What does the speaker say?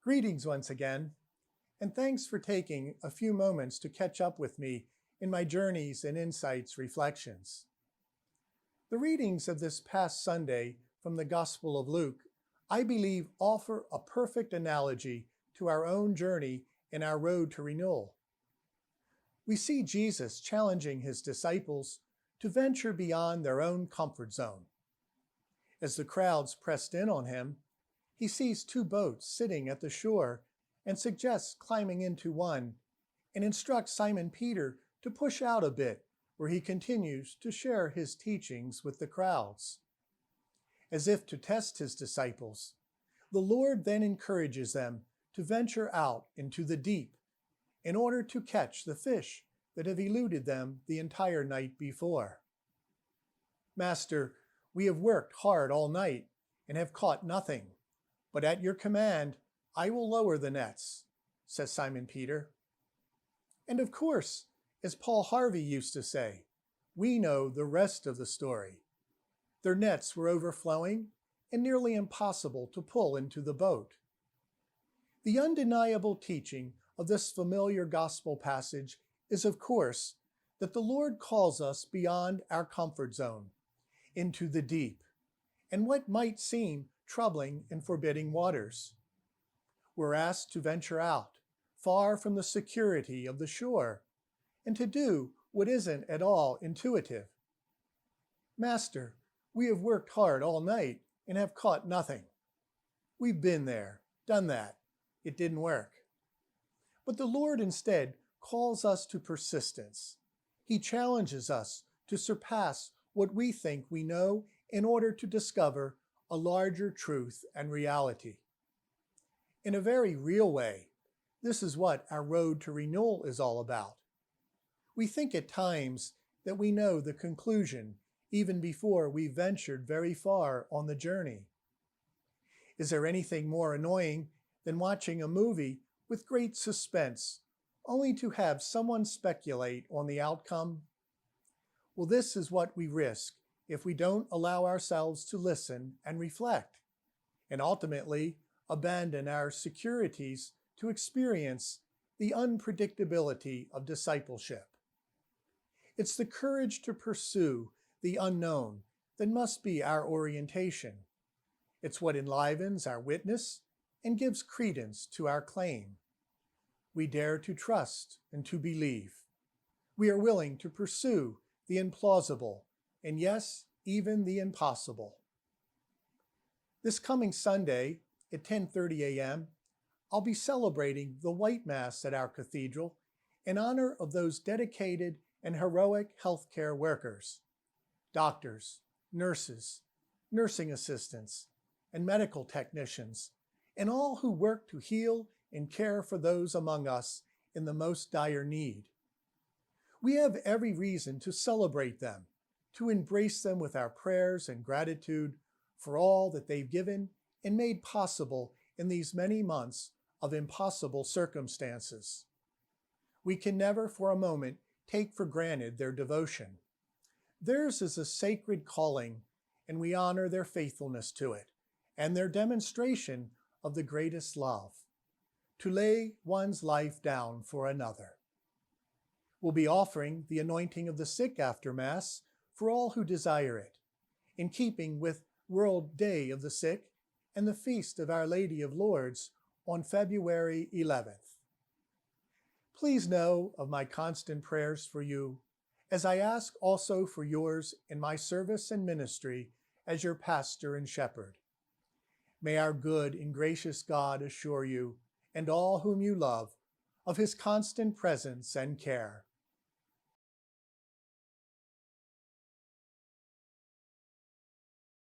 Greetings once again, and thanks for taking a few moments to catch up with me in my journeys and insights reflections. The readings of this past Sunday from the Gospel of Luke, I believe, offer a perfect analogy to our own journey in our road to renewal. We see Jesus challenging his disciples to venture beyond their own comfort zone. As the crowds pressed in on him, he sees two boats sitting at the shore and suggests climbing into one and instructs Simon Peter to push out a bit where he continues to share his teachings with the crowds. As if to test his disciples, the Lord then encourages them to venture out into the deep in order to catch the fish that have eluded them the entire night before. "Master, we have worked hard all night and have caught nothing, but at your command I will lower the nets," says Simon Peter. And of course, as Paul Harvey used to say, we know the rest of the story. Their nets were overflowing and nearly impossible to pull into the boat. The undeniable teaching of this familiar gospel passage is, of course, that the Lord calls us beyond our comfort zone, into the deep, and what might seem troubling and forbidding waters. We're asked to venture out, far from the security of the shore, and to do what isn't at all intuitive. "Master, we have worked hard all night and have caught nothing." We've been there, done that. It didn't work. But the Lord instead calls us to persistence. He challenges us to surpass what we think we know in order to discover a larger truth and reality. In a very real way, this is what our road to renewal is all about. We think at times that we know the conclusion even before we've ventured very far on the journey. Is there anything more annoying than watching a movie with great suspense, only to have someone speculate on the outcome? Well, this is what we risk if we don't allow ourselves to listen and reflect, and ultimately abandon our securities to experience the unpredictability of discipleship. It's the courage to pursue the unknown that must be our orientation. It's what enlivens our witness and gives credence to our claim. We dare to trust and to believe. We are willing to pursue the implausible, and yes, even the impossible. This coming Sunday at 10:30 a.m., I'll be celebrating the White Mass at our cathedral in honor of those dedicated and heroic healthcare workers, doctors, nurses, nursing assistants, and medical technicians, and all who work to heal and care for those among us in the most dire need. We have every reason to celebrate them, to embrace them with our prayers and gratitude for all that they've given and made possible in these many months of impossible circumstances. We can never for a moment take for granted their devotion. Theirs is a sacred calling, and we honor their faithfulness to it and their demonstration of the greatest love, to lay one's life down for another. We'll be offering the anointing of the sick after Mass for all who desire it, in keeping with World Day of the Sick and the Feast of Our Lady of Lourdes on February 11th. Please know of my constant prayers for you, as I ask also for yours in my service and ministry as your pastor and shepherd. May our good and gracious God assure you, and all whom you love, of his constant presence and care.